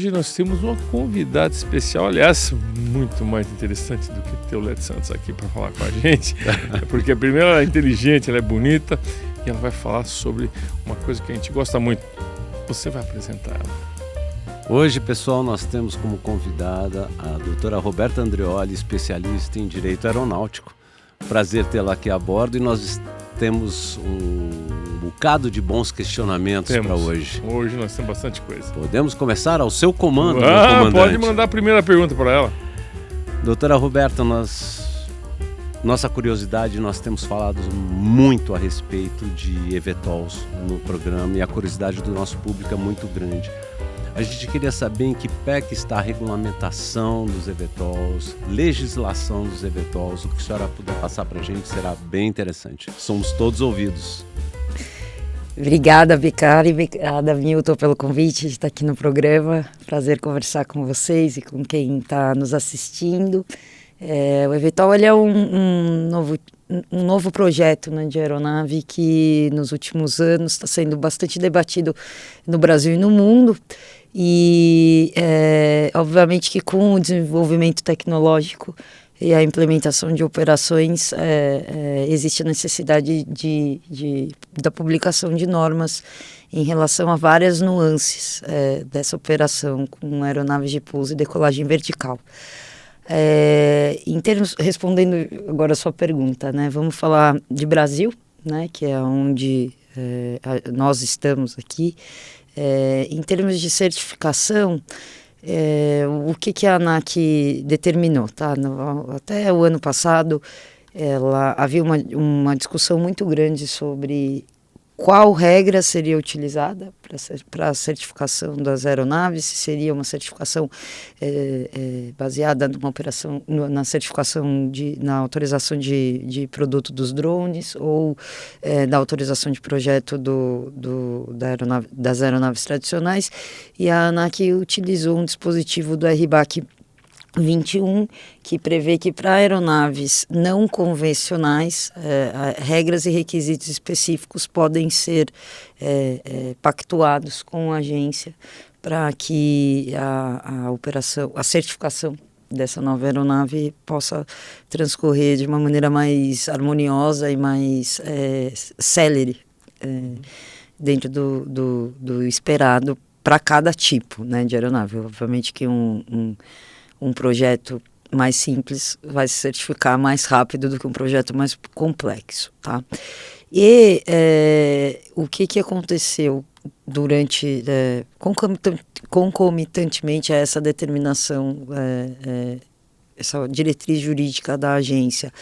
hoje nós temos uma convidada especial, aliás, muito mais interessante do que ter o Led Santos aqui para falar com a gente, porque primeiro ela é inteligente, ela é bonita e ela vai falar sobre uma coisa que a gente gosta muito. Você vai apresentar ela. Hoje, pessoal, nós temos como convidada a doutora Roberta Andreoli, especialista em Direito Aeronáutico. Prazer tê-la aqui a bordo e nós temos um bocado de bons questionamentos para hoje. Hoje nós temos bastante coisa. Podemos começar ao seu comando, meu comandante. Pode mandar a primeira pergunta para ela. Doutora Roberta, nossa curiosidade, nós temos falado muito a respeito de eVTOLs no programa e a curiosidade do nosso público é muito grande. A gente queria saber em que pé que está a regulamentação dos eVTOLs, legislação dos eVTOLs. O que a senhora puder passar para a gente será bem interessante. Somos todos ouvidos. Obrigada, Bicari, obrigada, Milton, pelo convite de estar aqui no programa. Prazer conversar com vocês e com quem está nos assistindo. O eVTOL ele é um novo projeto, né, de aeronave que nos últimos anos está sendo bastante debatido no Brasil e no mundo. E, obviamente, que com o desenvolvimento tecnológico e a implementação de operações, existe a necessidade da publicação de normas em relação a várias nuances dessa operação com aeronaves de pouso e decolagem vertical. Em termos, respondendo agora a sua pergunta, né, vamos falar de Brasil, né, que é onde nós estamos aqui. Em termos de certificação, o que a ANAC determinou, tá? Até o ano passado, havia uma discussão muito grande sobre qual regra seria utilizada para a certificação das aeronaves, se seria uma certificação baseada numa operação, na certificação na autorização de produto dos drones ou da autorização de projeto das aeronaves tradicionais, e a ANAC utilizou um dispositivo do RBAC 21, que prevê que para aeronaves não convencionais, regras e requisitos específicos podem ser pactuados com a agência para que a certificação dessa nova aeronave possa transcorrer de uma maneira mais harmoniosa e mais célere dentro do esperado para cada tipo, né, de aeronave. Obviamente que um projeto mais simples vai se certificar mais rápido do que um projeto mais complexo, tá? E o que aconteceu durante, concomitantemente a essa determinação, essa diretriz jurídica da agência?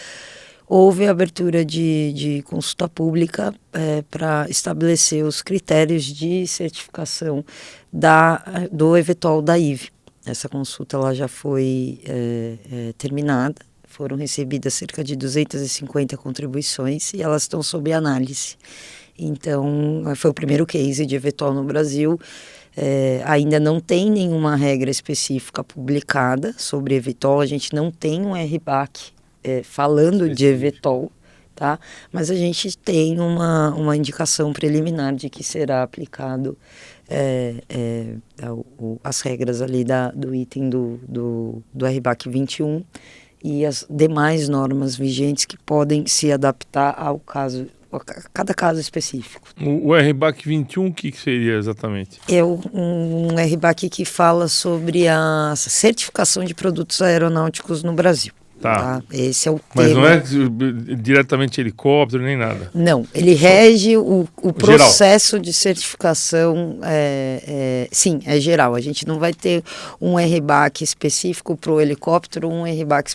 Houve a abertura de consulta pública para estabelecer os critérios de certificação do eVTOL da IVE. Essa consulta ela já foi terminada, foram recebidas cerca de 250 contribuições e elas estão sob análise. Então, foi o primeiro case de eVTOL no Brasil. Ainda não tem nenhuma regra específica publicada sobre eVTOL, a gente não tem um RBAC falando de eVTOL, tá? Mas a gente tem uma indicação preliminar de que será aplicado as regras ali do item do RBAC 21 e as demais normas vigentes que podem se adaptar a cada caso específico. O RBAC 21, o que seria exatamente? É um RBAC que fala sobre a certificação de produtos aeronáuticos no Brasil. Tá. Esse é o Mas tema. Não é diretamente helicóptero nem nada? Não, ele rege o processo geral de certificação, sim, é geral. A gente não vai ter um RBAC específico para o helicóptero, um RBAC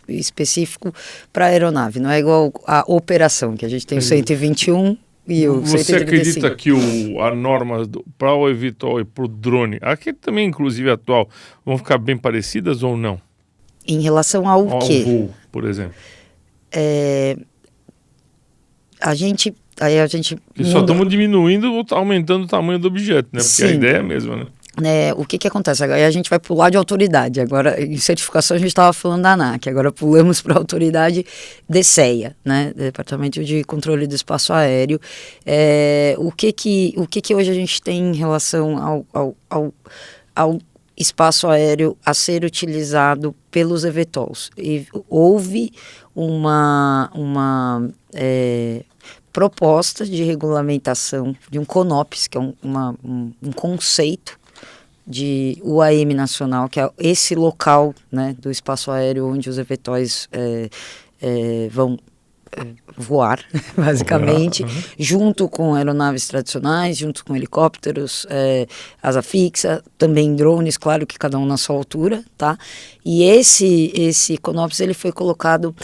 específico para a aeronave. Não é igual a operação, que a gente tem o 121 e o 135. Você acredita que a norma para o eVTOL e para o drone, aqui também inclusive atual, vão ficar bem parecidas ou não? Em relação ao quê? Ao voo, por exemplo. A gente só estamos diminuindo ou aumentando o tamanho do objeto, né? Porque sim, a ideia é a mesma, né? O que acontece? Agora a gente vai pular de autoridade. Agora, em certificação, a gente estava falando da ANAC. Agora pulamos para a autoridade DCEA, né? Departamento de Controle do Espaço Aéreo. O que hoje a gente tem em relação ao espaço aéreo a ser utilizado pelos eVTOLs. E houve uma proposta de regulamentação de um CONOPS, que é um conceito de UAM nacional, que é esse local, né, do espaço aéreo onde os eVTOLs vão voar, basicamente, junto com aeronaves tradicionais, junto com helicópteros, asa fixa, também drones, claro que cada um na sua altura, tá? E esse CONOPS, ele foi colocado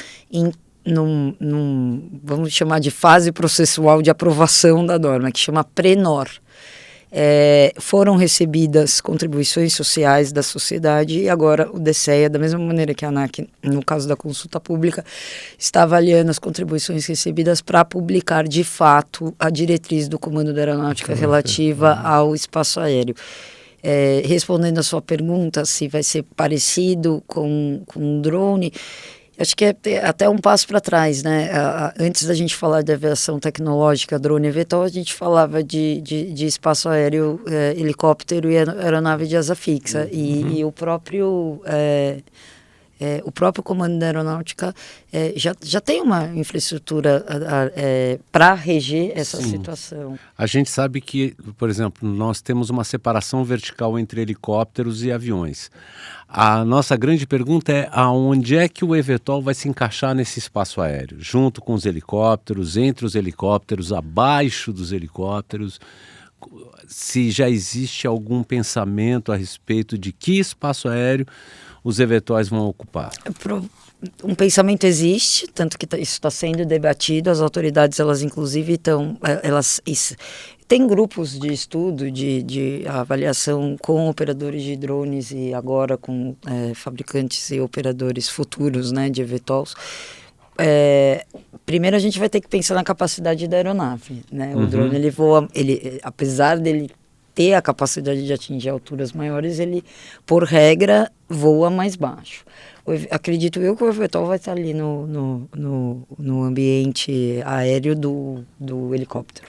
vamos chamar de fase processual de aprovação da norma, que chama PRENOR. Foram recebidas contribuições sociais da sociedade e agora o DCEA, da mesma maneira que a ANAC, no caso da consulta pública, está avaliando as contribuições recebidas para publicar de fato a diretriz do Comando da Aeronáutica relativa ao espaço aéreo. Respondendo a sua pergunta, se vai ser parecido com um drone, acho que é até um passo para trás, né? Antes da gente falar de aviação tecnológica, drone e eVTOL, a gente falava de espaço aéreo, helicóptero e aeronave de asa fixa. E o próprio Comando da Aeronáutica já tem uma infraestrutura para reger essa situação. A gente sabe que, por exemplo, nós temos uma separação vertical entre helicópteros e aviões. A nossa grande pergunta é aonde é que o eVTOL vai se encaixar nesse espaço aéreo? Junto com os helicópteros, entre os helicópteros, abaixo dos helicópteros? Se já existe algum pensamento a respeito de que espaço aéreo os eVTOLs vão ocupar? Um pensamento existe, tanto que isso está sendo debatido, as autoridades, elas inclusive estão, tem grupos de estudo, de avaliação com operadores de drones e agora com fabricantes e operadores futuros, né, de eVTOLs. Primeiro a gente vai ter que pensar na capacidade da aeronave, né? O drone, ele voa, apesar dele ter a capacidade de atingir alturas maiores, ele, por regra, voa mais baixo. Acredito eu que o eVTOL vai estar ali no ambiente aéreo do helicóptero.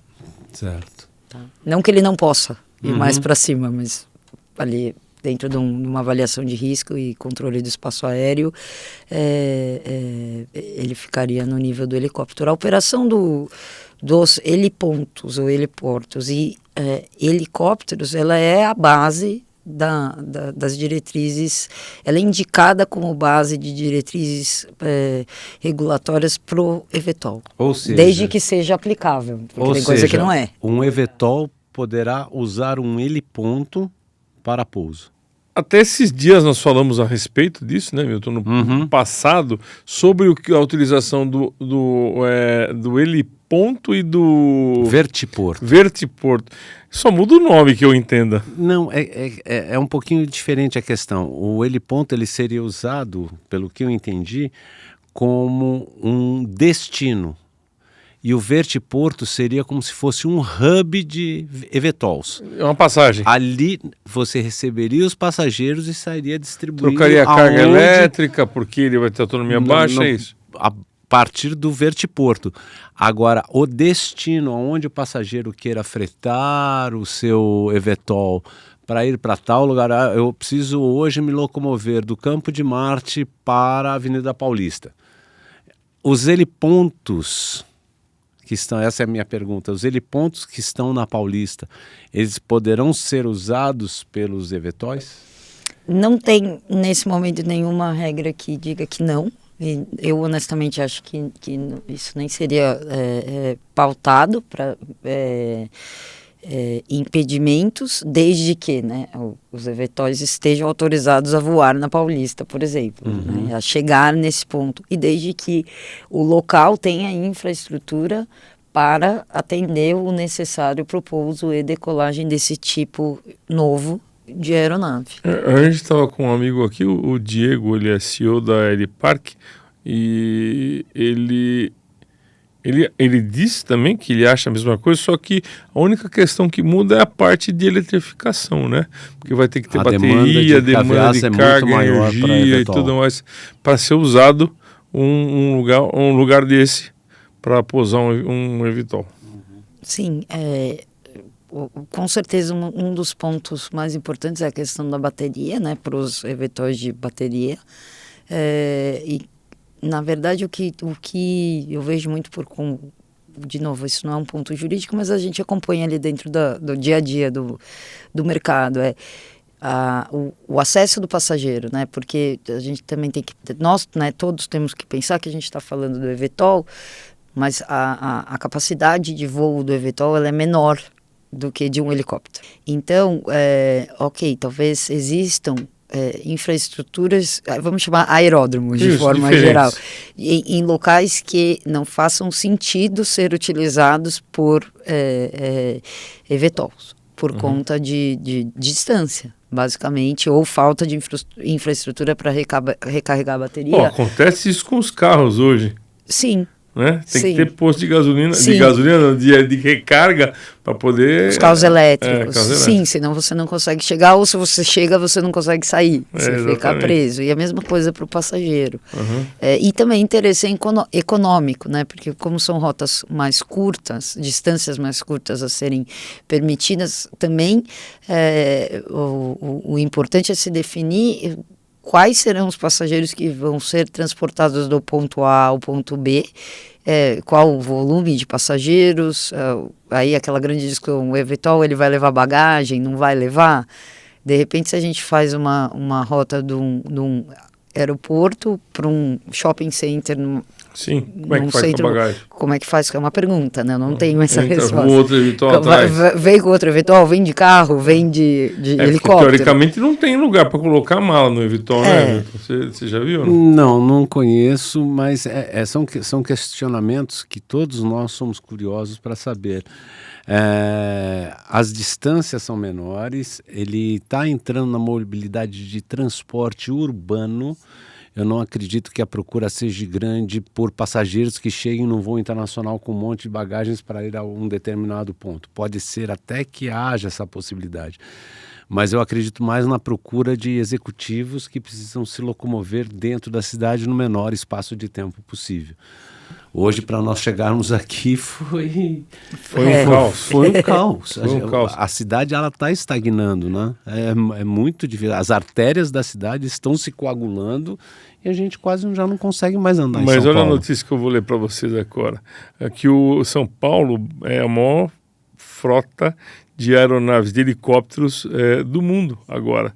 Certo. Tá? Não que ele não possa ir mais para cima, mas ali dentro de uma avaliação de risco e controle do espaço aéreo, ele ficaria no nível do helicóptero. A operação dos helipontos ou heliportos e helicópteros, ela é a base das diretrizes, ela é indicada como base de diretrizes regulatórias para o eVTOL. Ou seja, desde que seja aplicável, porque tem coisa que não é. Um eVTOL poderá usar um heliponto para pouso. Até esses dias nós falamos a respeito disso, né, Milton, no passado, sobre a utilização do heliponto e do vertiporto. Só muda o nome, que eu entenda. Não, é um pouquinho diferente a questão. O heliponto, ele seria usado, pelo que eu entendi, como um destino. E o vertiporto seria como se fosse um hub de eVTOLs. É uma passagem. Ali você receberia os passageiros e sairia distribuindo. Trocaria a carga elétrica, porque ele vai ter autonomia baixa, é isso? A partir do vertiporto. Agora, o destino, onde o passageiro queira fretar o seu eVTOL para ir para tal lugar, eu preciso hoje me locomover do Campo de Marte para a Avenida Paulista. Os helipontos que estão, essa é a minha pergunta, os helipontos que estão na Paulista, eles poderão ser usados pelos eVTOLs? Não tem, nesse momento, nenhuma regra que diga que não. E eu, honestamente, acho que isso nem seria pautado para impedimentos, desde que, né, os eVTOLs estejam autorizados a voar na Paulista, por exemplo, né, a chegar nesse ponto. E desde que o local tenha infraestrutura para atender o necessário para o pouso e decolagem desse tipo novo de aeronave. A gente estava com um amigo aqui, o Diego, ele é CEO da Helipark, e ele disse também que ele acha a mesma coisa, só que a única questão que muda é a parte de eletrificação, né? Porque vai ter que ter bateria, demanda de carga, energia e tudo mais, para ser usado um lugar desse para pousar um eVTOL. Sim, com certeza um dos pontos mais importantes é a questão da bateria, né, para os eVTOLs de bateria. E na verdade o que eu vejo muito de novo, isso não é um ponto jurídico, mas a gente acompanha ali dentro do dia a dia do mercado, o acesso do passageiro, né? Porque a gente também tem que, nós, né, todos temos que pensar que a gente está falando do eVTOL, mas a capacidade de voo do eVTOL ela é menor do que de um helicóptero. Então, talvez existam infraestruturas, vamos chamar aeródromos de forma geral, em locais que não façam sentido ser utilizados por eVTOLs, por conta de distância, basicamente, ou falta de infraestrutura para recarregar a bateria. Acontece isso com os carros hoje. Sim. Né? Tem Sim. que ter posto de gasolina, Sim. de recarga para poder... Os carros elétricos. Carros Sim, elétricos. senão você não consegue chegar, ou se você chega, você não consegue sair. Você fica preso. E a mesma coisa para o passageiro. E também interesse econômico, né? Porque como são rotas mais curtas, distâncias mais curtas a serem permitidas, também o importante é se definir quais serão os passageiros que vão ser transportados do ponto A ao ponto B, qual o volume de passageiros, aí aquela grande discussão, o eVTOL ele vai levar bagagem, não vai levar? De repente, se a gente faz uma rota de um aeroporto para um shopping center... Sim, como é que faz com a bagagem? Como é que faz? É uma pergunta, né? Eu não tenho essa resposta. Com outro eVTOL atrás. Vem com outro eVTOL, vem de carro, vem de helicóptero. Teoricamente não tem lugar para colocar mala no eVTOL, né? Você já viu? Não conheço, mas são questionamentos que todos nós somos curiosos para saber. As distâncias são menores, ele está entrando na mobilidade de transporte urbano. Eu não acredito que a procura seja grande por passageiros que cheguem num voo internacional com um monte de bagagens para ir a um determinado ponto. Pode ser até que haja essa possibilidade. Mas eu acredito mais na procura de executivos que precisam se locomover dentro da cidade no menor espaço de tempo possível. Hoje, para nós chegarmos aqui, foi um caos. Foi um caos. A cidade está estagnando, né? É muito difícil. As artérias da cidade estão se coagulando e a gente quase já não consegue mais andar em São Paulo. Mas olha a notícia que eu vou ler para vocês agora. Que o São Paulo é a maior frota de aeronaves de helicópteros do mundo agora.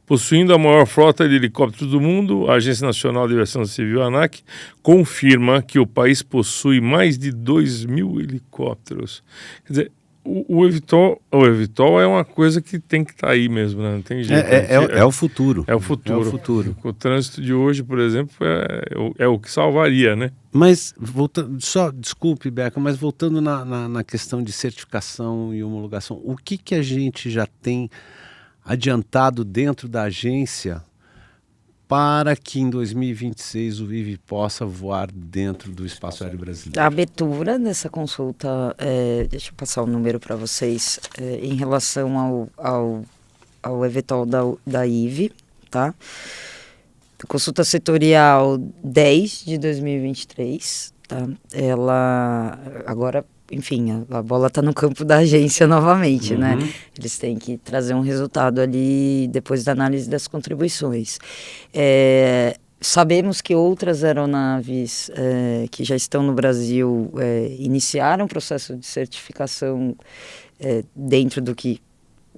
Possuindo a maior frota de helicópteros do mundo, a Agência Nacional de Aviação Civil, ANAC, confirma que o país possui mais de 2.000 helicópteros. Quer dizer, o eVTOL é uma coisa que tem que estar aí mesmo, né? Não tem jeito. É o futuro. É o futuro. É o futuro. O trânsito de hoje, por exemplo, é o que salvaria, né? Mas, desculpe, Beca, mas voltando na questão de certificação e homologação, o que a gente já tem adiantado dentro da agência para que em 2026 o IVE possa voar dentro do espaço aéreo brasileiro? A abertura dessa consulta, deixa eu passar o número para vocês, em relação ao eVTOL da IVE, tá? Consulta setorial 10 de 2023, tá? Ela agora... Enfim, a bola está no campo da agência novamente, né? Eles têm que trazer um resultado ali depois da análise das contribuições. Sabemos que outras aeronaves que já estão no Brasil iniciaram o processo de certificação dentro do que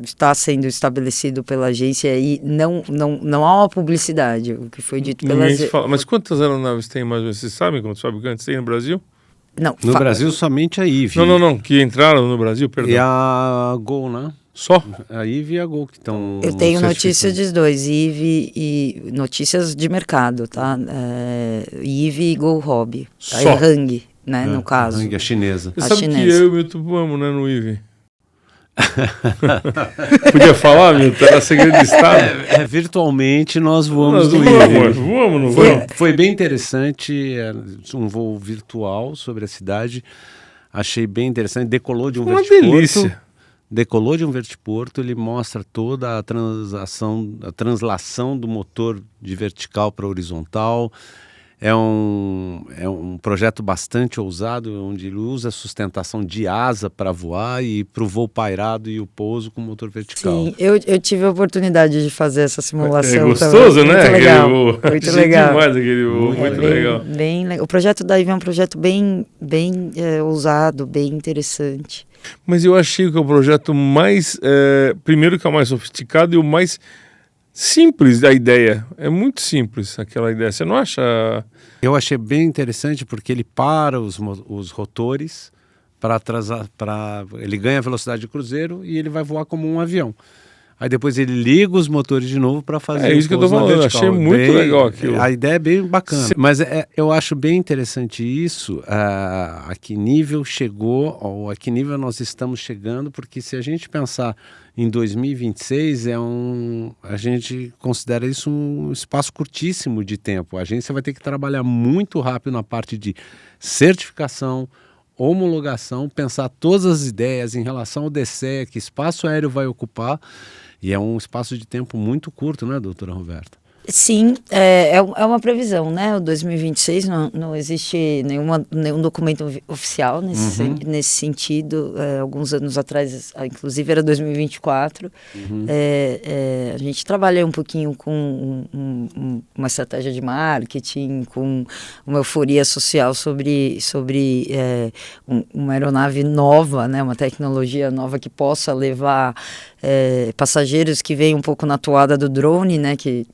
está sendo estabelecido pela agência e não há uma publicidade, o que foi dito pela agência. Mas quantas aeronaves tem mais ou menos? Vocês sabem quantos fabricantes tem no Brasil? Não, no Brasil somente a IVE. Não, que entraram no Brasil, perdão. E a Gol, né? Só? A IVE e a Gol que estão... Eu tenho notícias dos dois, IVE e notícias de mercado, tá? IVE e Gol Hobby. A Hang, né, no caso. Hang, a chinesa. Você sabe que eu e o Milton vamos, né, no IVE? Podia falar, Milton? Era segredo de Estado. Virtualmente nós voamos no IVE. Voamos. Foi bem interessante, um voo virtual sobre a cidade. Achei bem interessante. Decolou de um vertiporto. Uma delícia. Decolou de um vertiporto, ele mostra toda a translação do motor de vertical para horizontal. É um projeto bastante ousado, onde ele usa a sustentação de asa para voar e para o voo pairado e o pouso com motor vertical. Sim, eu tive a oportunidade de fazer essa simulação. É gostoso, também. né? Muito legal. Muito legal. Demais aquele voo, muito legal. Bem legal. O projeto da IVE é um projeto bem ousado, bem interessante. Mas eu achei que é o projeto mais... primeiro que é o mais sofisticado e o mais simples da ideia. É muito simples aquela ideia. Você não acha? Eu achei bem interessante porque ele para os rotores para atrasar, ele ganha velocidade de cruzeiro e ele vai voar como um avião. Aí depois ele liga os motores de novo para fazer isso que eu tô falando, achei muito legal aquilo. A ideia é bem bacana. Sim. Mas eu acho bem interessante isso, a que nível chegou, ou a que nível nós estamos chegando, porque se a gente pensar em 2026, a gente considera isso um espaço curtíssimo de tempo. A agência vai ter que trabalhar muito rápido na parte de certificação, homologação, pensar todas as ideias em relação ao DCE, que espaço aéreo vai ocupar, e é um espaço de tempo muito curto, né, doutora Roberta? Sim, é uma previsão, né? O 2026 não existe nenhum documento oficial nesse sentido. Alguns anos atrás, inclusive, era 2024. A gente trabalha um pouquinho com uma estratégia de marketing, com uma euforia social sobre uma aeronave nova, né? Uma tecnologia nova que possa levar passageiros, que vem um pouco na toada do drone, né? Que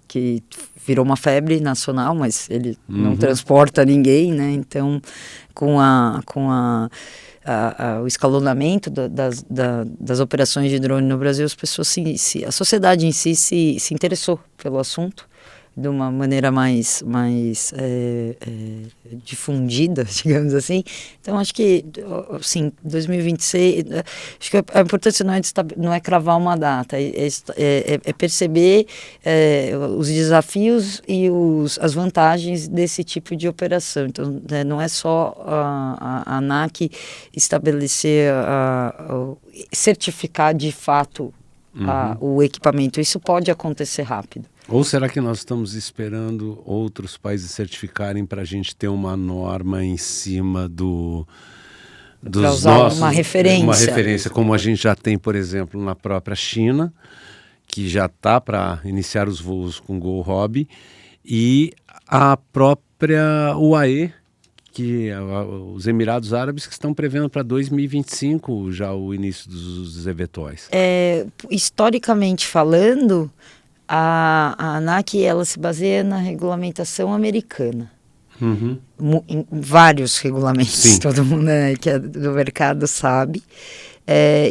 virou uma febre nacional, mas ele não transporta ninguém, né? Então, com o escalonamento das operações de drone no Brasil, as pessoas a sociedade em si se interessou pelo assunto de uma maneira mais difundida, digamos assim. Então, acho que, assim, 2026, acho que a importância não é cravar uma data, é perceber os desafios e as vantagens desse tipo de operação. Então, não é só a ANAC estabelecer, certificar de fato o equipamento. Isso pode acontecer rápido. Ou será que nós estamos esperando outros países certificarem para a gente ter uma norma em cima dos nossos... Uma referência. Uma referência, como a gente já tem, por exemplo, na própria China, que já está para iniciar os voos com Go Hobby, e a própria UAE, que os Emirados Árabes, que estão prevendo para 2025 já o início dos eVTOLs. Historicamente falando, a ANAC ela se baseia na regulamentação americana. Em vários regulamentos. Sim. Todo mundo, né, que é do mercado sabe.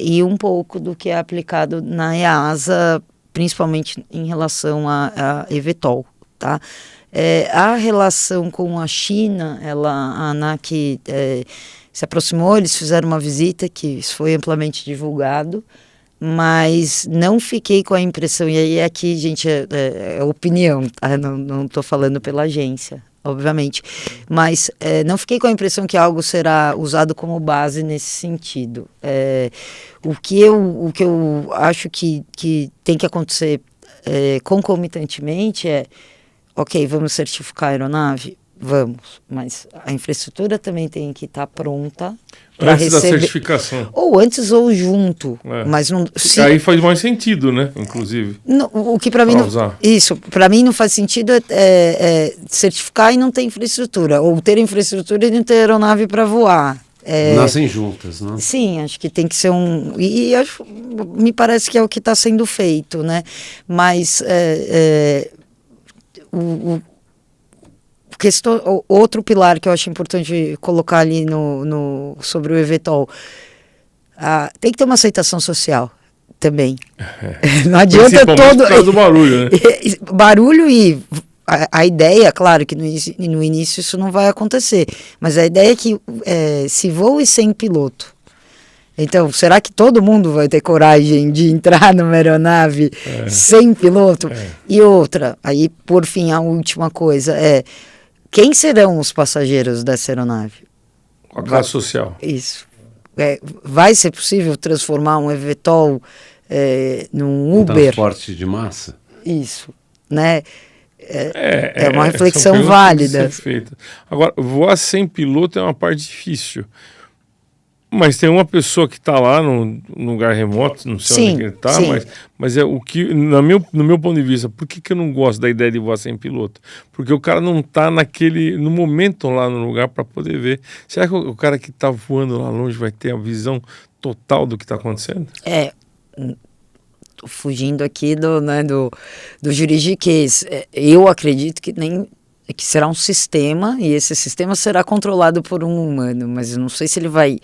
E um pouco do que é aplicado na EASA, principalmente em relação a eVTOL, tá? A relação com a China, a ANAC se aproximou, eles fizeram uma visita que foi amplamente divulgado, mas não fiquei com a impressão, e aí aqui, gente, é opinião, tá? Não estou falando pela agência, obviamente, mas não fiquei com a impressão que algo será usado como base nesse sentido. O que eu acho que tem que acontecer concomitantemente ok, vamos certificar a aeronave? Vamos, mas a infraestrutura também tem que estar pronta para receber. Da certificação. Ou antes ou junto. Mas não, aí faz mais sentido, né? Inclusive. Não, o que para mim não. Isso, para mim não faz sentido certificar e não ter infraestrutura. Ou ter infraestrutura e não ter aeronave para voar. Nascem juntas, né? Sim, acho que tem que ser me parece que é o que está sendo feito, né? Mas outro pilar que eu acho importante colocar ali sobre o eVTOL, tem que ter uma aceitação social também. Não adianta todo... por causa do barulho, né? Barulho e a ideia, claro que no início isso não vai acontecer, mas a ideia é que se voe sem piloto. Então, será que todo mundo vai ter coragem de entrar numa aeronave sem piloto? E outra, aí por fim a última coisa quem serão os passageiros dessa aeronave? A classe social. Isso. Vai ser possível transformar um eVTOL num Uber? Transporte de massa? Isso, né? é uma são reflexão perguntas válida. que têm que ser feitas. Agora, voar sem piloto é uma parte difícil. Mas tem uma pessoa que está lá num lugar remoto, não sei onde ele está, mas é o que, no meu ponto de vista, por que eu não gosto da ideia de voar sem piloto? Porque o cara não está no momento lá no lugar para poder ver. Será que o cara que está voando lá longe vai ter a visão total do que está acontecendo? Tô fugindo aqui do juridiquês. Eu acredito que será um sistema, e esse sistema será controlado por um humano, mas eu não sei se ele vai...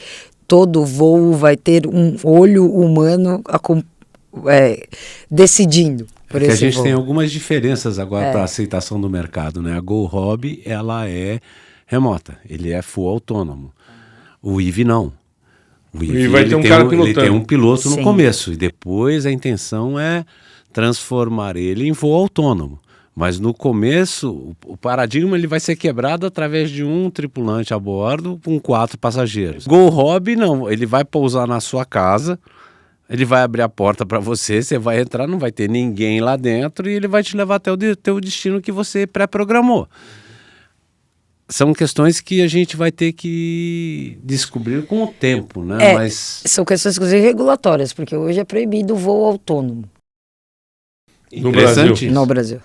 Todo voo vai ter um olho humano decidindo por esse a gente voo. tem algumas diferenças agora para a aceitação do mercado, né? A Go Hobby, ela é remota, ele é full autônomo. O IVE não. O IVE vai ter um cara pilotando. Ele tem um piloto no Sim. começo, e depois a intenção é transformar ele em voo autônomo. Mas no começo, o paradigma ele vai ser quebrado através de um tripulante a bordo com 4 passageiros. Go Hobby não, ele vai pousar na sua casa, ele vai abrir a porta para você, você vai entrar, não vai ter ninguém lá dentro e ele vai te levar até o teu destino que você pré-programou. São questões que a gente vai ter que descobrir com o tempo, né? Mas são questões, inclusive, regulatórias, porque hoje é proibido o voo autônomo. No Brasil? No Brasil.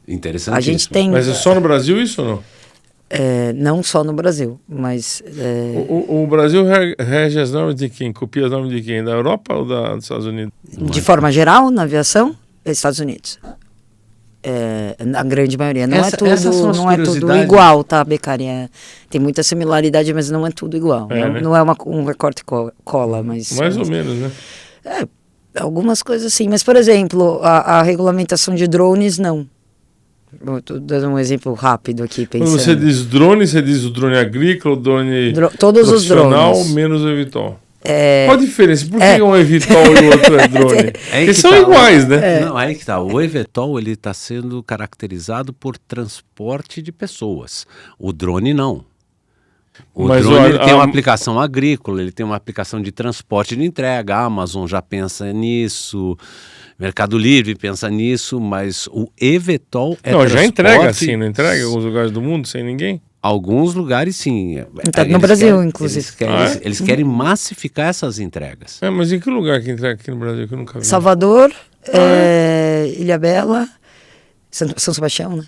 Interessante. A gente tem... Mas é só no Brasil isso ou não? Não só no Brasil, mas... O Brasil rege as normas de quem? Copia as normas de quem? Da Europa ou dos Estados Unidos? De forma geral, na aviação, Estados Unidos. Na grande maioria. Não é tudo igual, tá, Beccari? Tem muita similaridade, mas não é tudo igual. Não é um recorte cola, mas... Mais ou menos, né? Algumas coisas sim. Mas, por exemplo, a regulamentação de drones, não. Estou dando um exemplo rápido aqui, pensando. Quando você diz o drone agrícola, o drone todos os drones. menos o eVTOL. Qual a diferença? Por que um eVTOL e o outro é drone? Eles são tá, iguais, né? Não, aí que tá. O eVTOL ele está sendo caracterizado por transporte de pessoas. O drone não. O drone ele tem uma aplicação agrícola, ele tem uma aplicação de transporte de entrega. A Amazon já pensa nisso, Mercado Livre pensa nisso, mas o eVTOL transporte... já entrega assim, não entrega em alguns lugares do mundo sem ninguém? Alguns lugares sim. No Brasil, inclusive. Eles querem massificar essas entregas. Mas em que lugar que entrega aqui no Brasil que eu nunca vi? Salvador, Ilhabela, São Sebastião, né?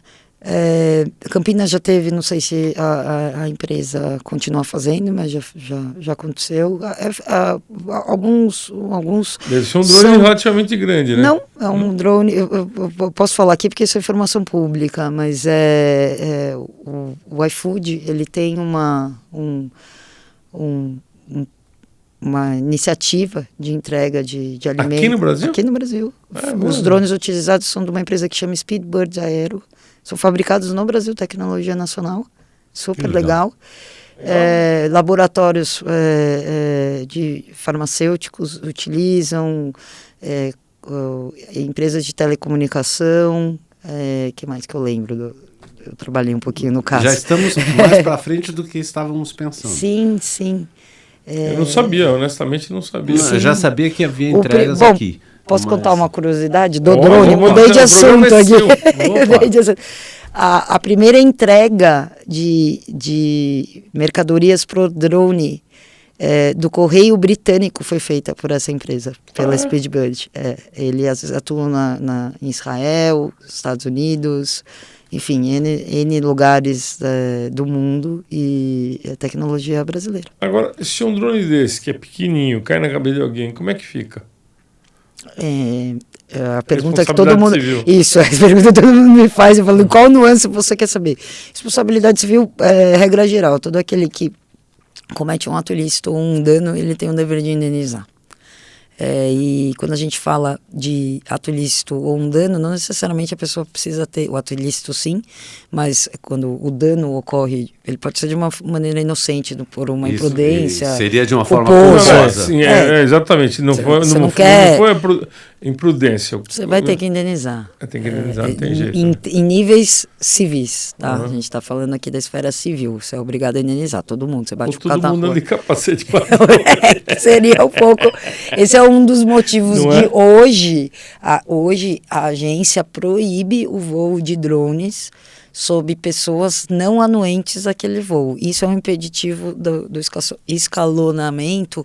Campinas já teve, não sei se a empresa continua fazendo, mas já aconteceu. Alguns deve ser um drone relativamente grande, né? Não, é um drone. Eu posso falar aqui porque isso é informação pública, mas o iFood ele tem uma iniciativa de entrega de alimentos. Aqui no Brasil? Aqui no Brasil. Os drones utilizados são de uma empresa que chama Speedbird Aero. São fabricados no Brasil, tecnologia nacional, super legal. Laboratórios de farmacêuticos utilizam, empresas de telecomunicação, que mais que eu lembro? Eu trabalhei um pouquinho no caso. Já estamos mais para frente do que estávamos pensando. Sim. Eu não sabia, honestamente não sabia. Eu já sabia que havia entregas aqui. Posso contar uma curiosidade do drone? Mudei de assunto aqui. A primeira entrega de mercadorias por drone do Correio Britânico foi feita por essa empresa, pela Speedbird. Eles atuam em Israel, Estados Unidos, enfim, N lugares do mundo, e a tecnologia brasileira. Agora, se um drone desse, que é pequenininho, cai na cabeça de alguém, como é que fica? A pergunta que todo mundo... Civil. Isso, a pergunta que todo mundo me faz, eu falo, qual nuance você quer saber? Responsabilidade civil é regra geral, todo aquele que comete um ato ilícito ou um dano, ele tem o dever de indenizar. E quando a gente fala de ato ilícito ou um dano, não necessariamente a pessoa precisa ter o ato ilícito, sim, mas quando o dano ocorre Ele pode ser de uma maneira inocente, por uma imprudência. Seria de uma forma culposa. Sim, exatamente. Não foi imprudência. Você vai ter que indenizar. Tem que indenizar, não tem jeito. Em níveis civis, tá? A gente está falando aqui da esfera civil. Você é obrigado a indenizar todo mundo. Você bate o carro na rua. Todo mundo de capacete. Seria um pouco... Esse é um dos motivos de hoje. Hoje a agência proíbe o voo de drones sob pessoas não anuentes àquele voo. Isso é um impeditivo do escalonamento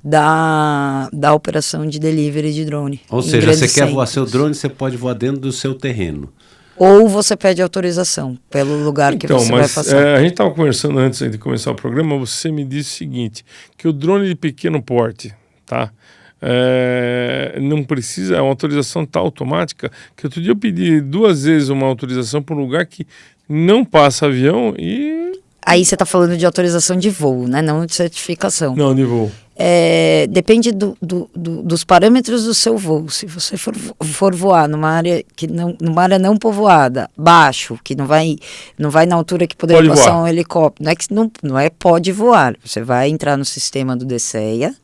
da operação de delivery de drone. Ou seja, você quer voar seu drone, você pode voar dentro do seu terreno. Ou você pede autorização pelo lugar que você vai passar. A gente estava conversando antes de começar o programa, você me disse o seguinte, que o drone de pequeno porte, tá? Não precisa, uma autorização tá automática, que outro dia eu pedi 2 vezes uma autorização para um lugar que não passa avião e... Aí você está falando de autorização de voo, né? Não de certificação. Não, de voo. Depende dos parâmetros do seu voo. Se você for voar numa área não povoada, baixo, que não vai na altura que poderia passar voar um helicóptero, não é pode voar. Você vai entrar no sistema do DCEA,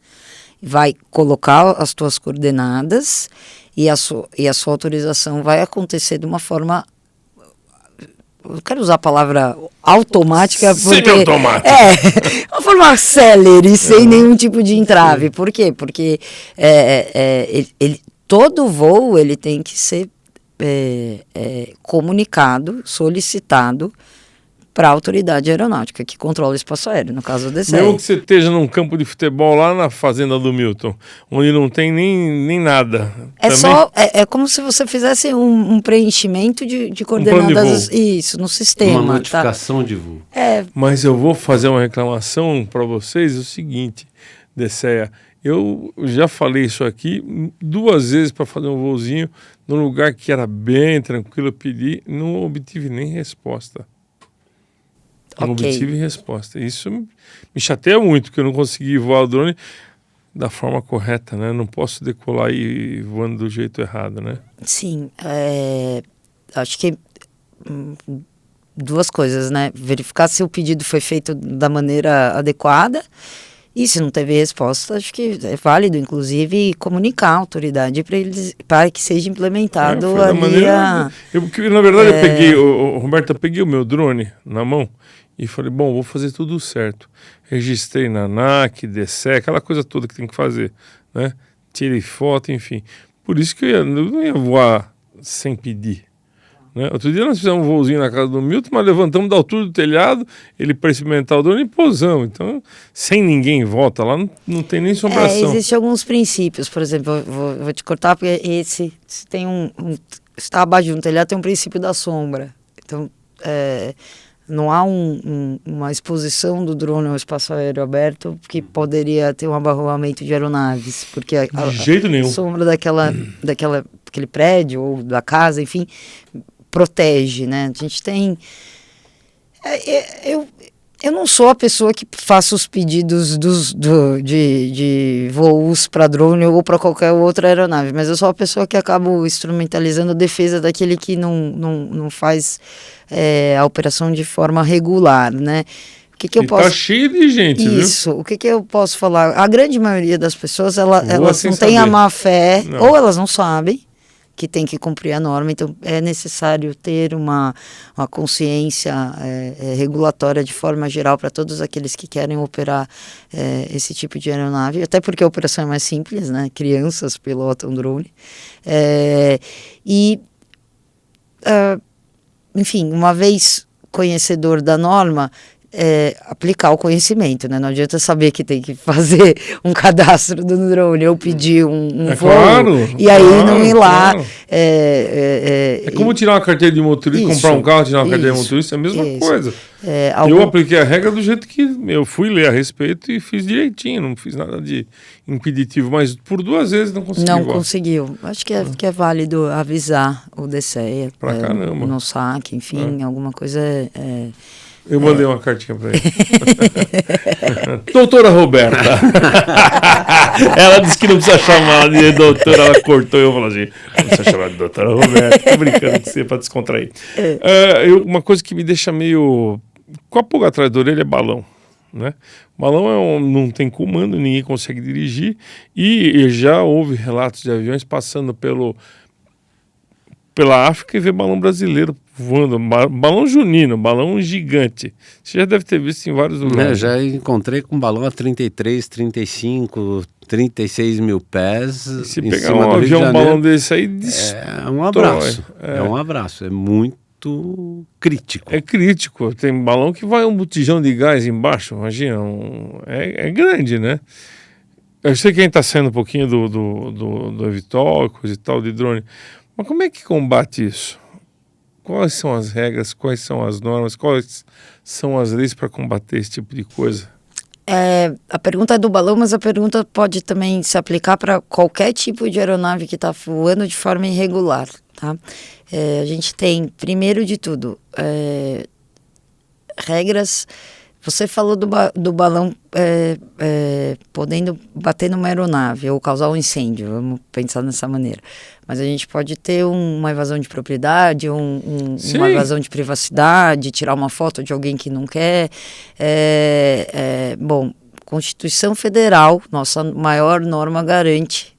vai colocar as tuas coordenadas e a sua autorização vai acontecer de uma forma... Eu quero usar a palavra automática porque... Semi-automática. Uma forma célere, sem nenhum tipo de entrave. Por quê? Porque todo voo ele tem que ser comunicado, solicitado para a autoridade aeronáutica que controla o espaço aéreo, no caso do DCEA. Mesmo que você esteja num campo de futebol lá na fazenda do Milton, onde não tem nem nada. É como se você fizesse um preenchimento de coordenadas, isso, no sistema. Uma notificação de voo. Mas eu vou fazer uma reclamação para vocês, o seguinte, DCEA, eu já falei isso aqui 2 vezes para fazer um voozinho num lugar que era bem tranquilo, eu pedi, não obtive nem resposta. Não obtive resposta. Isso me chateia muito, porque eu não consegui voar o drone da forma correta, né? Não posso decolar e voando do jeito errado, né? Sim. Acho que 2 coisas, né? Verificar se o pedido foi feito da maneira adequada e se não teve resposta, acho que é válido, inclusive, comunicar à autoridade para que seja implementado na verdade, eu peguei, Roberto, eu peguei o meu drone na mão e falei, bom, vou fazer tudo certo. Registrei na ANAC, DCEA, aquela coisa toda que tem que fazer, né? Tirei foto, enfim. Por isso que eu não ia voar sem pedir. Né? Outro dia nós fizemos um voozinho na casa do Milton, mas levantamos da altura do telhado, ele para experimentar o drone e pousamos. Então, sem ninguém em volta lá, não tem nem assombração. Existem alguns princípios, por exemplo, eu vou te cortar, porque se tem está abaixo de um telhado, tem um princípio da sombra. Então, não há uma exposição do drone ao espaço aéreo aberto que poderia ter um abarroamento de aeronaves, porque de jeito nenhum. A sombra daquele prédio ou da casa, enfim, protege, né? A gente tem... Eu não sou a pessoa que faça os pedidos de voos para drone ou para qualquer outra aeronave, mas eu sou a pessoa que acabo instrumentalizando a defesa daquele que não faz a operação de forma regular, né? Tá cheio de gente, Isso, viu? O que eu posso falar? A grande maioria das pessoas, elas não têm a má fé, ou elas não sabem que tem que cumprir a norma, então é necessário ter uma consciência regulatória de forma geral para todos aqueles que querem operar esse tipo de aeronave, até porque a operação é mais simples, né? Crianças pilotam drone. Enfim, uma vez conhecedor da norma, aplicar o conhecimento, né? Não adianta saber que tem que fazer um cadastro do drone ou pedir um voo, claro, e aí não ir lá. Claro. É como tirar uma carteira de motorista, comprar um carro, tirar uma carteira de motorista, é a mesma coisa. Eu apliquei a regra do jeito que eu fui ler a respeito e fiz direitinho, não fiz nada de impeditivo, mas por 2 vezes não consegui. Não conseguiu. Acho que é válido avisar o DCEA no saque, enfim, alguma coisa Eu mandei uma cartinha para ele. Doutora Roberta. Ela disse que não precisa chamar de doutora, ela cortou e eu falei assim, não precisa chamar de doutora Roberta. Tô brincando com você para descontrair. Uma coisa que me deixa meio com a pulga atrás da orelha é balão, né? Balão não tem comando, ninguém consegue dirigir, e já houve relatos de aviões passando pela África e ver balão brasileiro voando, balão junino, balão gigante. Você já deve ter visto em vários lugares. Já encontrei com balão a 33, 35, 36 mil pés. E se pegar um avião, um balão desse aí, é um abraço. É um abraço. É muito crítico. É crítico. Tem balão que vai um botijão de gás embaixo, imagina. É grande, né? Eu sei que a gente está saindo um pouquinho do eVTOL, coisa e tal, de drone. Mas como é que combate isso? Quais são as regras, quais são as normas, quais são as leis para combater esse tipo de coisa? A pergunta é do balão, mas a pergunta pode também se aplicar para qualquer tipo de aeronave que está voando de forma irregular, tá? A gente tem, primeiro de tudo, regras. Você falou do balão podendo bater numa aeronave ou causar um incêndio, vamos pensar dessa maneira. Mas a gente pode ter uma invasão de propriedade, uma invasão de privacidade, tirar uma foto de alguém que não quer. Bom, Constituição Federal, nossa maior norma, garante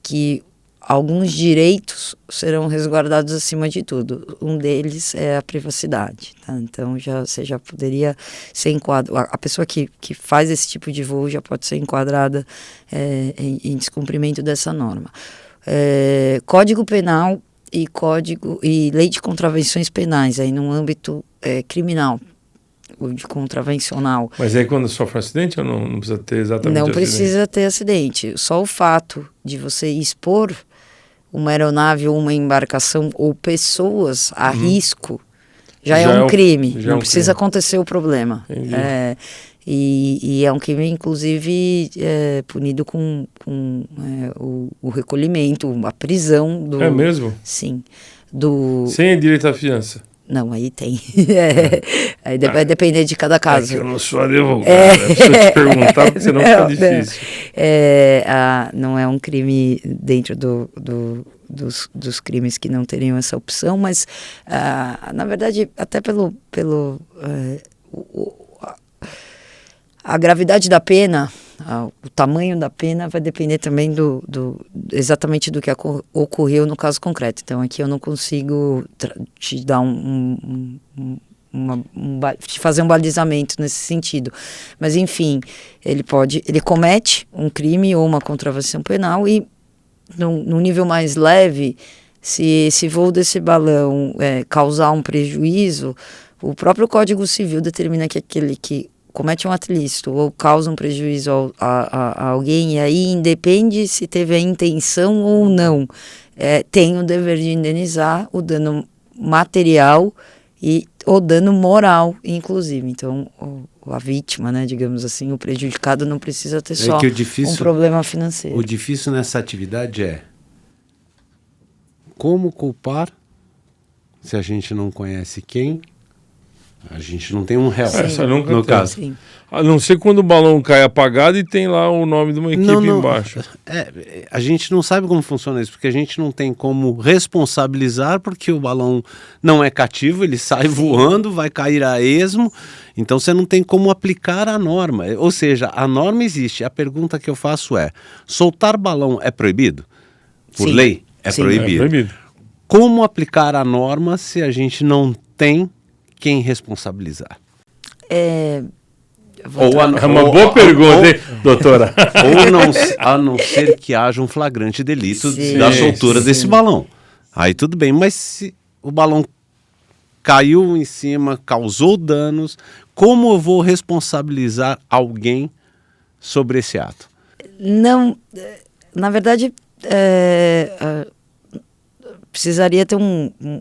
que alguns direitos serão resguardados acima de tudo. Um deles é a privacidade. Tá? Então, você já poderia ser enquadrado. A pessoa que faz esse tipo de voo já pode ser enquadrada em descumprimento dessa norma. Código Penal e Lei de Contravenções Penais, aí no âmbito criminal, de contravencional. Mas aí quando sofre um acidente ou não precisa ter exatamente Não acidente? precisa ter acidente. Só o fato de você expor uma aeronave ou uma embarcação ou pessoas a risco já é um crime. Não precisa acontecer o problema. E é um crime, inclusive, punido com o recolhimento, a prisão do... É mesmo? Sim. Sem direito à fiança? Não, aí tem. Aí vai depender de cada caso. Eu não sou advogado, preciso te perguntar, porque senão fica difícil. Não é um crime dentro dos crimes que não teriam essa opção, mas, na verdade, até a gravidade da pena, o tamanho da pena vai depender também exatamente do que ocorreu no caso concreto. Então, aqui eu não consigo te dar te fazer um balizamento nesse sentido. Mas, enfim, ele comete um crime ou uma contravenção penal e, num nível mais leve, se esse voo desse balão causar um prejuízo, o próprio Código Civil determina que aquele que comete um ato ilícito ou causa um prejuízo a alguém, e aí independe se teve a intenção ou não, tem o dever de indenizar o dano material e o dano moral, inclusive. Então, a vítima, né, digamos assim, o prejudicado não precisa ter só um problema financeiro. O difícil nessa atividade é como culpar se a gente não conhece quem. A gente não tem um réu, no caso. Sim. A não ser quando o balão cai apagado e tem lá o nome de uma equipe embaixo. A gente não sabe como funciona isso, porque a gente não tem como responsabilizar, porque o balão não é cativo, ele sai voando, vai cair a esmo, então você não tem como aplicar a norma. Ou seja, a norma existe. A pergunta que eu faço é, soltar balão é proibido? Por lei? É proibido. É proibido. Como aplicar a norma se a gente não tem quem responsabilizar? É uma boa pergunta, hein, doutora? A não ser que haja um flagrante delito da soltura desse balão. Aí tudo bem, mas se o balão caiu em cima, causou danos, como eu vou responsabilizar alguém sobre esse ato? Não, na verdade, precisaria ter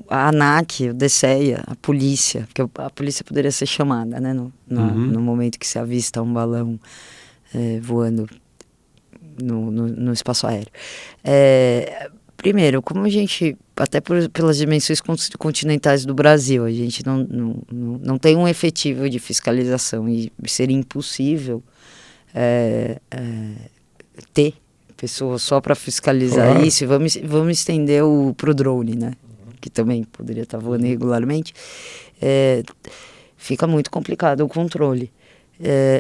a ANAC, o DSEA, a polícia, porque a polícia poderia ser chamada, né, no momento que se avista um balão voando no espaço aéreo. Primeiro, como a gente, até pelas dimensões continentais do Brasil, a gente não tem um efetivo de fiscalização e seria impossível ter pessoas só para fiscalizar isso. Vamos estender para o drone, né? Que também poderia estar voando regularmente. fica muito complicado o controle.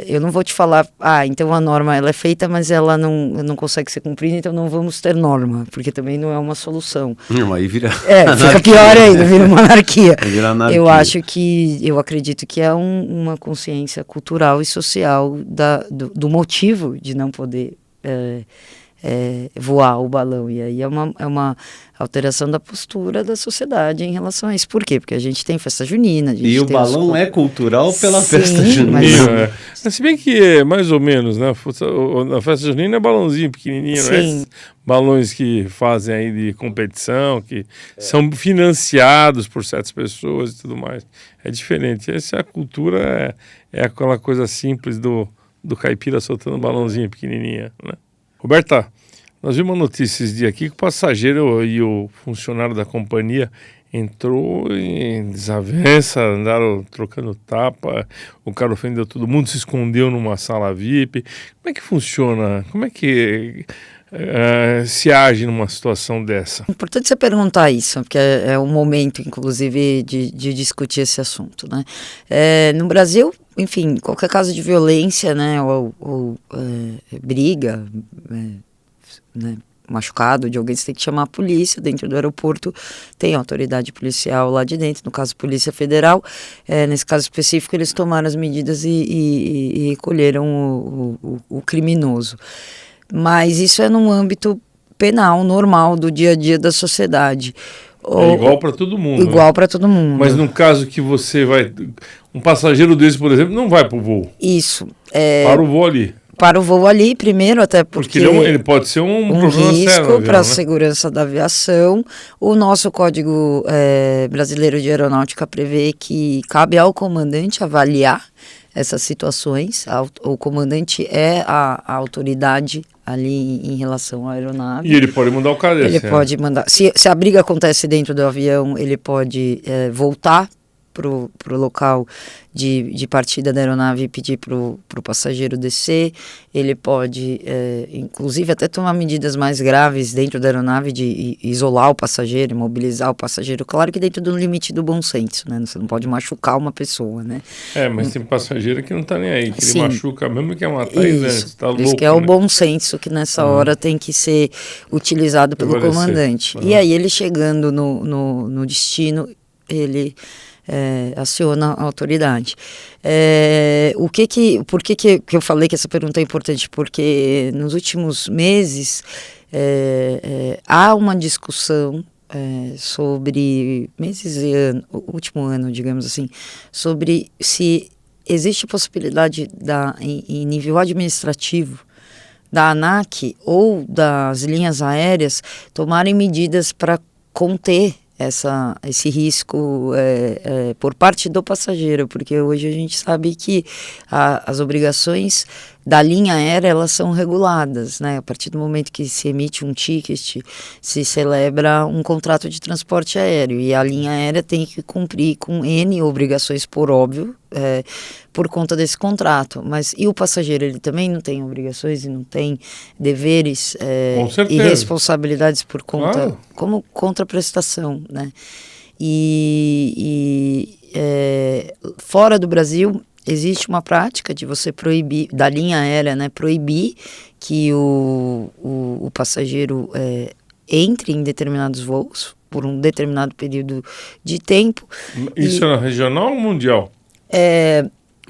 Eu não vou te falar, então a norma ela é feita, mas ela não consegue ser cumprida, então não vamos ter norma, porque também não é uma solução. Aí vira fica pior ainda, vira uma anarquia. Vira anarquia. Eu acredito que é uma consciência cultural e social do motivo de não poder voar o balão. E aí é uma alteração da postura da sociedade em relação a isso. Por quê? Porque a gente tem festa junina. E o balão é cultural pela festa junina. Mas se bem que mais ou menos, né? A festa junina é balãozinho pequenininho, não é? Balões que fazem aí de competição, que são financiados por certas pessoas e tudo mais. É diferente. Essa a cultura é aquela coisa simples do caipira soltando balãozinho pequenininha, né? Roberta, nós vimos uma notícia esse dia aqui que o passageiro e o funcionário da companhia entrou em desavença, andaram trocando tapa, o cara ofendeu todo mundo, se escondeu numa sala VIP. Como é que funciona? Como é que se age numa situação dessa? É importante você perguntar isso, porque é um momento, inclusive, de discutir esse assunto, né? No Brasil, enfim, qualquer caso de violência, né, ou briga, né, machucado de alguém, você tem que chamar a polícia. Dentro do aeroporto tem autoridade policial lá de dentro, no caso Polícia Federal. Nesse caso específico eles tomaram as medidas e recolheram o criminoso. Mas isso é num âmbito penal, normal, do dia a dia da sociedade. Igual para todo mundo. Igual, né? Para todo mundo. Mas no caso que você vai... Um passageiro desse, por exemplo, não vai para o voo. Isso. Para o voo ali. Para o voo ali, primeiro, até porque ele pode ser um risco para a segurança da aviação. O nosso Código Brasileiro de Aeronáutica prevê que cabe ao comandante avaliar essas situações. O comandante é a autoridade ali em relação à aeronave. E ele pode mandar o cara desse. Ele pode mandar. Se a briga acontece dentro do avião, ele pode voltar pro local de partida da aeronave e pedir pro passageiro descer. Ele pode, inclusive, até tomar medidas mais graves dentro da aeronave de isolar o passageiro, imobilizar o passageiro. Claro que dentro do limite do bom senso, né? Você não pode machucar uma pessoa, né? Mas tem passageiro que não tá nem aí, que ele machuca mesmo, que é matar ele, tá louco. Isso que é o bom senso que nessa hora tem que ser utilizado pelo comandante. E aí ele chegando no destino, ele aciona a autoridade. Por que eu falei que essa pergunta é importante? Porque nos últimos meses há uma discussão sobre o último ano, digamos assim, sobre se existe possibilidade em nível administrativo da ANAC ou das linhas aéreas tomarem medidas para conter esse risco por parte do passageiro, porque hoje a gente sabe que as obrigações da linha aérea, elas são reguladas, né? A partir do momento que se emite um ticket, se celebra um contrato de transporte aéreo, e a linha aérea tem que cumprir com N obrigações, por óbvio, por conta desse contrato. Mas e o passageiro, ele também não tem obrigações e não tem deveres e responsabilidades por conta, como contraprestação, né? Fora do Brasil existe uma prática de você proibir, da linha aérea, né, proibir que o passageiro entre em determinados voos por um determinado período de tempo. Isso é regional ou mundial?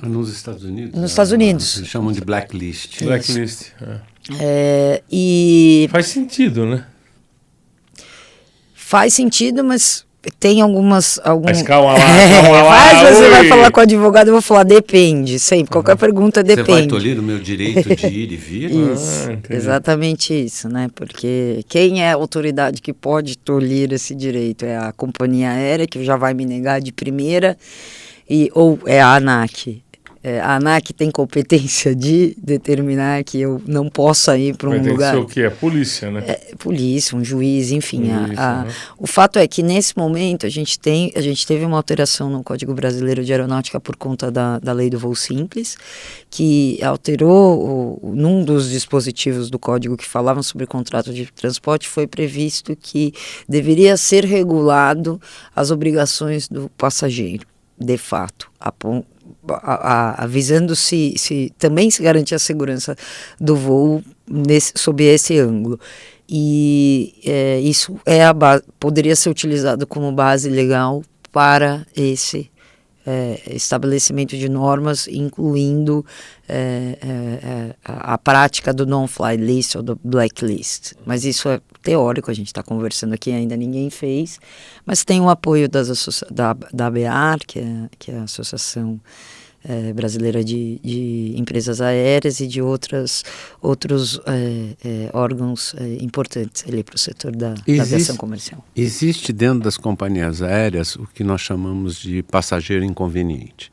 Nos Estados Unidos. Nos Estados Unidos. Eles chamam de blacklist. Blacklist. Faz sentido, né? Faz sentido, mas tem algumas... Mas calma lá. Você vai falar com o advogado, eu vou falar depende, sempre. Qualquer pergunta depende. Você vai tolir o meu direito de ir e vir? Isso, exatamente isso, né? Porque quem é a autoridade que pode tolir esse direito? É a companhia aérea, que já vai me negar de primeira, ou é a ANAC? A ANAC tem competência de determinar que eu não possa ir para um lugar... Mas tem que ser o quê? A polícia, né? Polícia, um juiz, enfim. O fato é que, nesse momento, a gente teve uma alteração no Código Brasileiro de Aeronáutica por conta da lei do voo simples, que alterou, num dos dispositivos do Código que falavam sobre contrato de transporte, foi previsto que deveria ser regulado as obrigações do passageiro. de fato, avisando se também se garantir a segurança do voo sob esse ângulo. E isso poderia ser utilizado como base legal para esse estabelecimento de normas, incluindo a prática do non-fly list ou do blacklist. Mas isso é teórico, a gente está conversando aqui, ainda ninguém fez, mas tem o apoio da ABAR, que é a Associação Brasileira de Empresas Aéreas, e de outros órgãos importantes ali para o setor da aviação comercial. Existe dentro das companhias aéreas o que nós chamamos de passageiro inconveniente.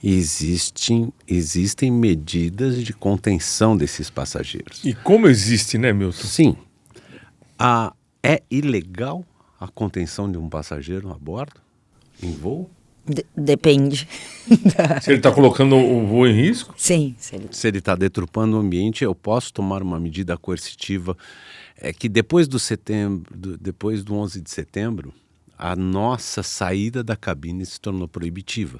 Existem medidas de contenção desses passageiros. E como existe, né, Milton? Sim. É ilegal a contenção de um passageiro a bordo, em voo? Depende. Se ele está colocando o voo em risco? Sim. Se ele está deturpando o ambiente, eu posso tomar uma medida coercitiva. É que depois do 11 de setembro, a nossa saída da cabine se tornou proibitiva.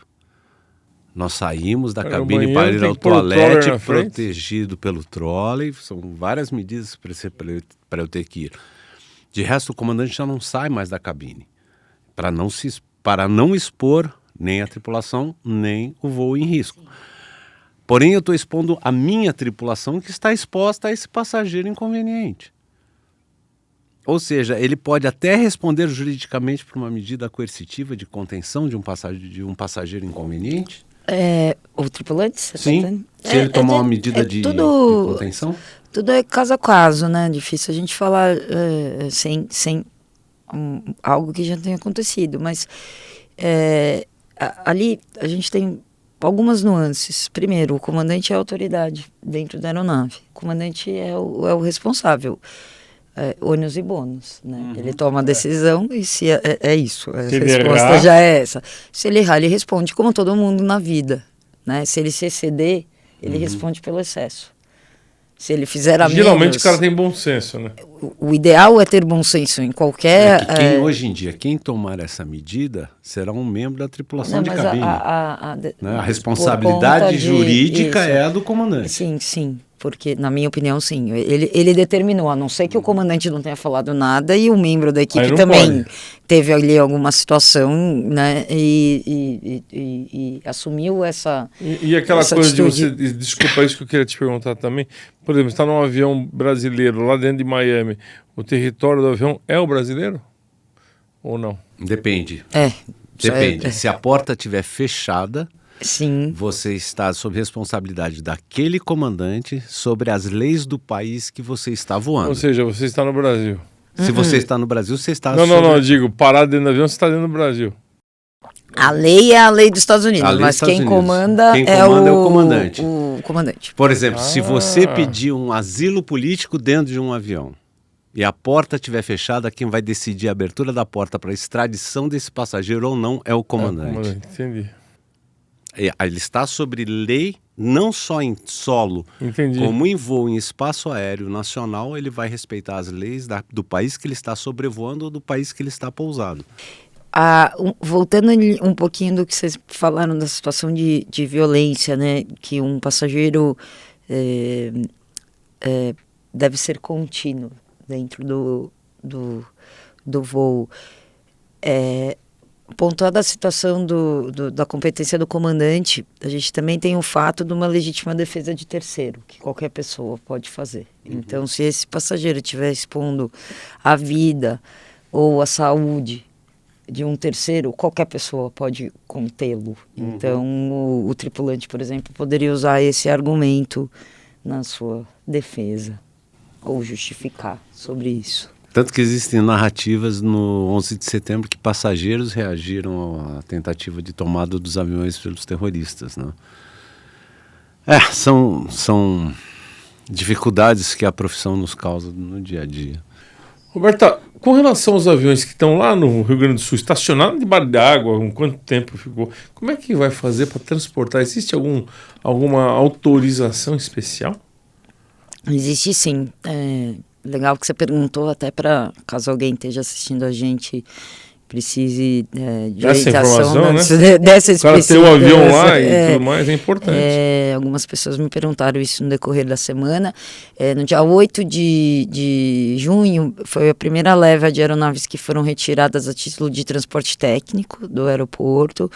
Nós saímos da cabine para ir ao toalete, protegido pelo trolley. São várias medidas para eu ter que ir. De resto, o comandante já não sai mais da cabine, para não expor nem a tripulação, nem o voo em risco. Porém, eu estou expondo a minha tripulação, que está exposta a esse passageiro inconveniente. Ou seja, ele pode até responder juridicamente por uma medida coercitiva de contenção de um passageiro inconveniente? O tripulante? Sim, se ele tomar uma medida de contenção? Tudo é caso a caso, né? Difícil a gente falar sem algo que já tenha acontecido, mas ali a gente tem algumas nuances. Primeiro, o comandante é a autoridade dentro da aeronave. O comandante é o responsável. Ônus e bônus, né? Uhum. Ele toma a decisão e se é isso. A resposta já é essa. Se ele errar, ele responde como todo mundo na vida, né? Se ele se exceder, ele responde pelo excesso. Se ele fizer a Geralmente o cara tem bom senso, né? O ideal é ter bom senso em qualquer... Hoje em dia, quem tomar essa medida será um membro da tripulação de cabine. A responsabilidade jurídica é a do comandante. Sim. Porque, na minha opinião, sim. Ele determinou, a não ser que o comandante não tenha falado nada e o membro da equipe também teve ali alguma situação, né? E assumiu essa E aquela essa coisa atitude. de você... Desculpa, isso que eu queria te perguntar também. Por exemplo, você está num avião brasileiro lá dentro de Miami. O território do avião é o brasileiro? Ou não? Depende. Depende. Se a porta estiver fechada... Sim. Você está sob responsabilidade daquele comandante sobre as leis do país que você está voando. Ou seja, você está no Brasil. Se você está no Brasil, você está... Não, eu digo, parado dentro do avião, você está dentro do Brasil. A lei é a lei dos Estados Unidos, mas quem comanda é o comandante. O comandante. Por exemplo, se você pedir um asilo político dentro de um avião e a porta estiver fechada, quem vai decidir a abertura da porta para a extradição desse passageiro ou não é o comandante. Entendi. Ele está sobre lei, não só em solo, como em voo em espaço aéreo nacional, ele vai respeitar as leis do país que ele está sobrevoando ou do país que ele está pousado. Voltando um pouquinho do que vocês falaram da situação de violência, né? Que um passageiro deve ser contínuo dentro do voo. Pontuada a situação da competência do comandante, a gente também tem o fato de uma legítima defesa de terceiro, que qualquer pessoa pode fazer. Então, se esse passageiro estiver expondo a vida ou a saúde de um terceiro, qualquer pessoa pode contê-lo. Então, o tripulante, por exemplo, poderia usar esse argumento na sua defesa ou justificar sobre isso. Tanto que existem narrativas no 11 de setembro que passageiros reagiram à tentativa de tomada dos aviões pelos terroristas, né? São dificuldades que a profissão nos causa no dia a dia. Roberta, com relação aos aviões que estão lá no Rio Grande do Sul, estacionados debaixo d'água, quanto tempo ficou? Como é que vai fazer para transportar? Existe alguma autorização especial? Existe sim. Legal que você perguntou, até para caso alguém esteja assistindo a gente precise de essa orientação informação, né? dessa O cara ter específica. o avião lá e tudo mais é importante. Algumas pessoas me perguntaram isso no decorrer da semana. No dia 8 de junho foi a primeira leva de aeronaves que foram retiradas a título de transporte técnico do aeroporto,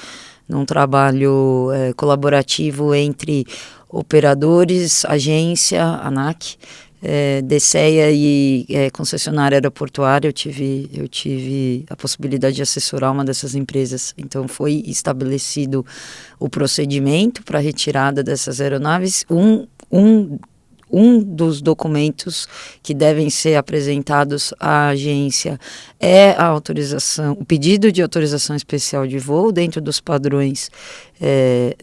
num trabalho colaborativo entre operadores, agência, ANAC, DCEA e concessionária aeroportuária. Eu tive a possibilidade de assessorar uma dessas empresas. Então foi estabelecido o procedimento para a retirada dessas aeronaves. Um dos documentos que devem ser apresentados à agência é a autorização, o pedido de autorização especial de voo dentro dos padrões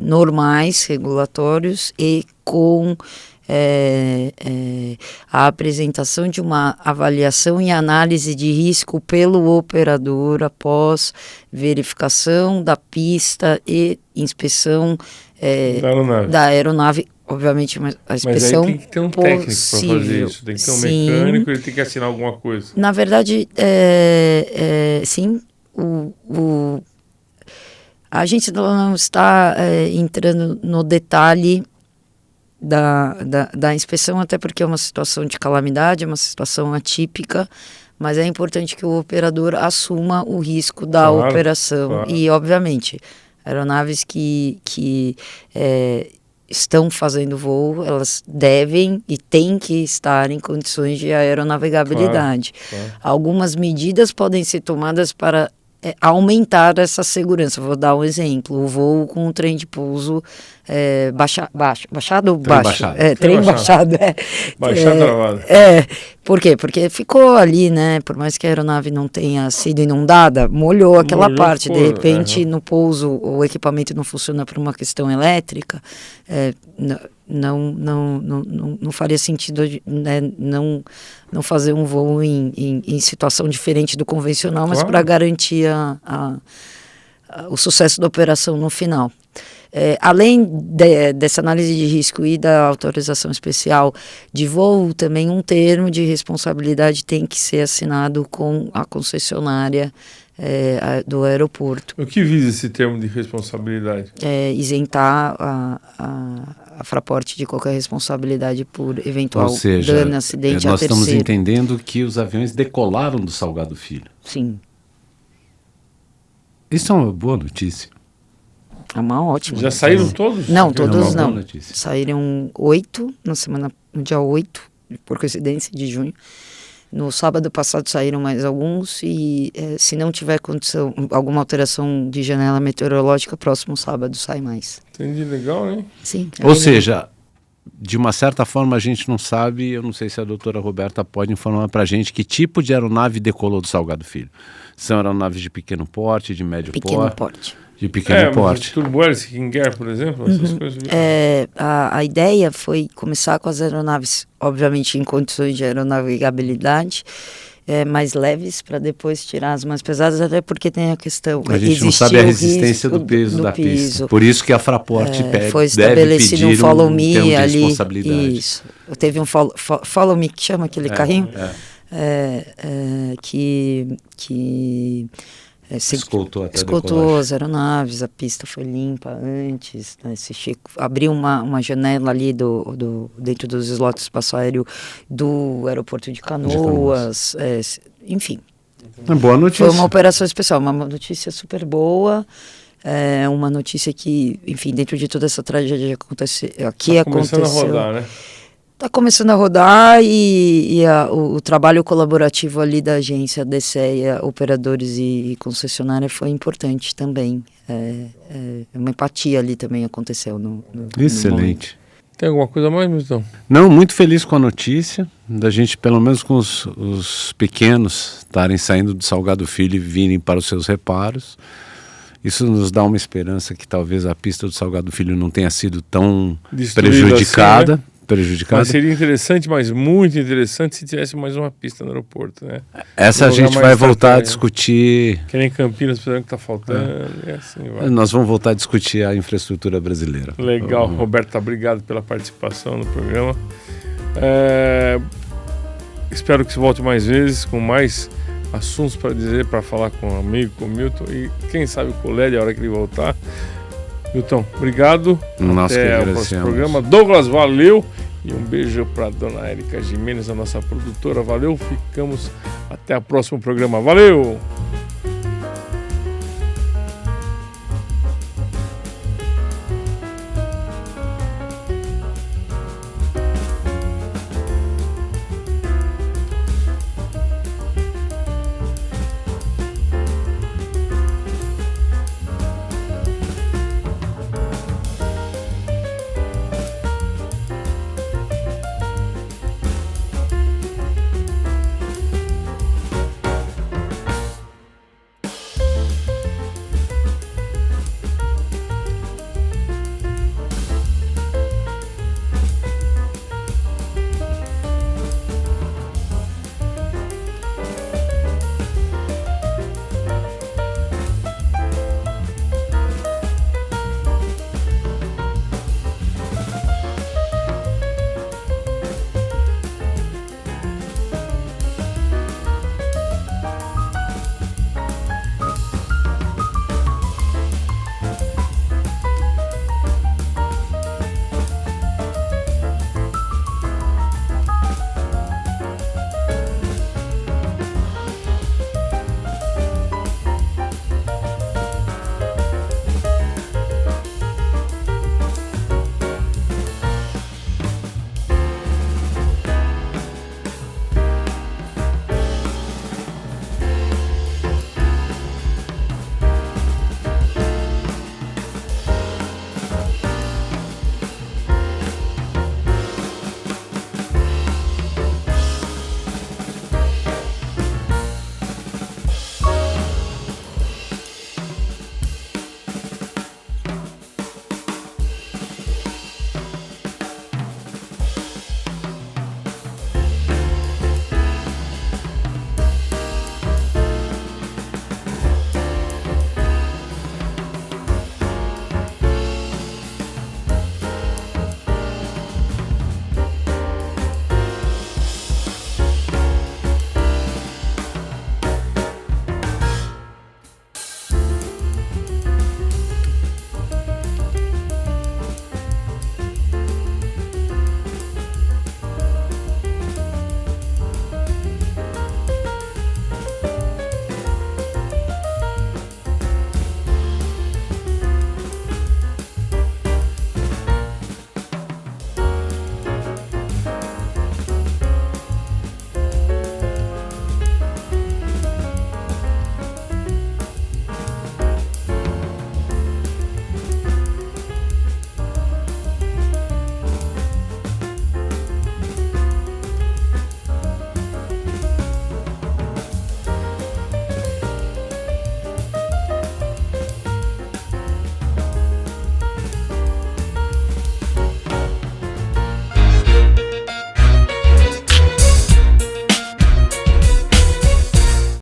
normais, regulatórios, e com a apresentação de uma avaliação e análise de risco pelo operador após verificação da pista e inspeção da aeronave. Obviamente, a inspeção. Mas aí tem que ter um técnico para fazer isso. Tem que ter um mecânico, ele tem que assinar alguma coisa. Na verdade, sim. A gente não está entrando no detalhe da inspeção, até porque é uma situação de calamidade, é uma situação atípica, mas é importante que o operador assuma o risco da operação. Claro. E, obviamente, aeronaves que estão fazendo voo, elas devem e têm que estar em condições de aeronavegabilidade. Claro. Algumas medidas podem ser tomadas para aumentar essa segurança. Vou dar um exemplo: o voo com o trem de pouso baixado ou baixo? Trem baixado. Baixado travado. Por quê? Porque ficou ali, né? Por mais que a aeronave não tenha sido inundada, molhou aquela parte. De repente, no pouso, o equipamento não funciona por uma questão elétrica. Não faria sentido, né, não fazer um voo em situação diferente do convencional, mas para garantir o sucesso da operação no final. Além dessa análise de risco e da autorização especial de voo, também um termo de responsabilidade tem que ser assinado com a concessionária do aeroporto. O que visa esse termo de responsabilidade? Isentar a Fraport de qualquer responsabilidade por eventual dano, acidente a terceiro. Nós estamos entendendo que os aviões decolaram do Salgado Filho. Sim. Isso é uma boa notícia. É uma ótima Já notícia. Saíram todos? Não, todos não. Notícia. Saíram 8 no dia 8, por coincidência, de junho. No sábado passado saíram mais alguns e se não tiver condição, alguma alteração de janela meteorológica, próximo sábado sai mais. Entendi, legal, hein? Sim. Ou seja, de uma certa forma a gente não sabe, eu não sei se a doutora Roberta pode informar pra gente que tipo de aeronave decolou do Salgado Filho. São aeronaves de pequeno porte, de médio porte? De pequeno porte. Turbohélice, King Air, por exemplo, essas coisas. A ideia foi começar com as aeronaves, obviamente em condições de aeronavegabilidade, mais leves, para depois tirar as mais pesadas, até porque tem a questão... A gente não sabe a resistência do peso da pista. Por isso que a Fraport foi estabelecido um follow me termo de ali. responsabilidade. Isso. Teve um follow me, que chama aquele carrinho, que escoltou as aeronaves, a pista foi limpa antes, né? Abriu uma janela ali dentro dos slots de espaço aéreo do aeroporto de Canoas, enfim. Boa notícia. Foi uma operação especial, uma notícia super boa, uma notícia que, enfim, dentro de toda essa tragédia que aconteceu. Começando a rodar, né? Está começando a rodar e o trabalho colaborativo ali da agência, DCEA, operadores e concessionária foi importante também. Uma empatia ali também aconteceu. Excelente. Tem alguma coisa mais, Milton? Não, muito feliz com a notícia, da gente pelo menos com os pequenos estarem saindo do Salgado Filho e virem para os seus reparos. Isso nos dá uma esperança que talvez a pista do Salgado Filho não tenha sido tão prejudicada. Assim, né? Mas seria interessante, mas muito interessante, se tivesse mais uma pista no aeroporto, né? Essa a gente vai voltar a discutir. Que nem Campinas, pensando que está faltando, e assim vai. Nós vamos voltar a discutir a infraestrutura brasileira. Legal, Roberta, obrigado pela participação no programa. Espero que você volte mais vezes, com mais assuntos para dizer, para falar com o amigo, com o Milton e quem sabe com o Led a hora que ele voltar. Milton, obrigado. Nós até o próximo programa. Douglas, valeu. E um beijo para dona Érica Jimenez, a nossa produtora. Valeu, ficamos até o próximo programa. Valeu!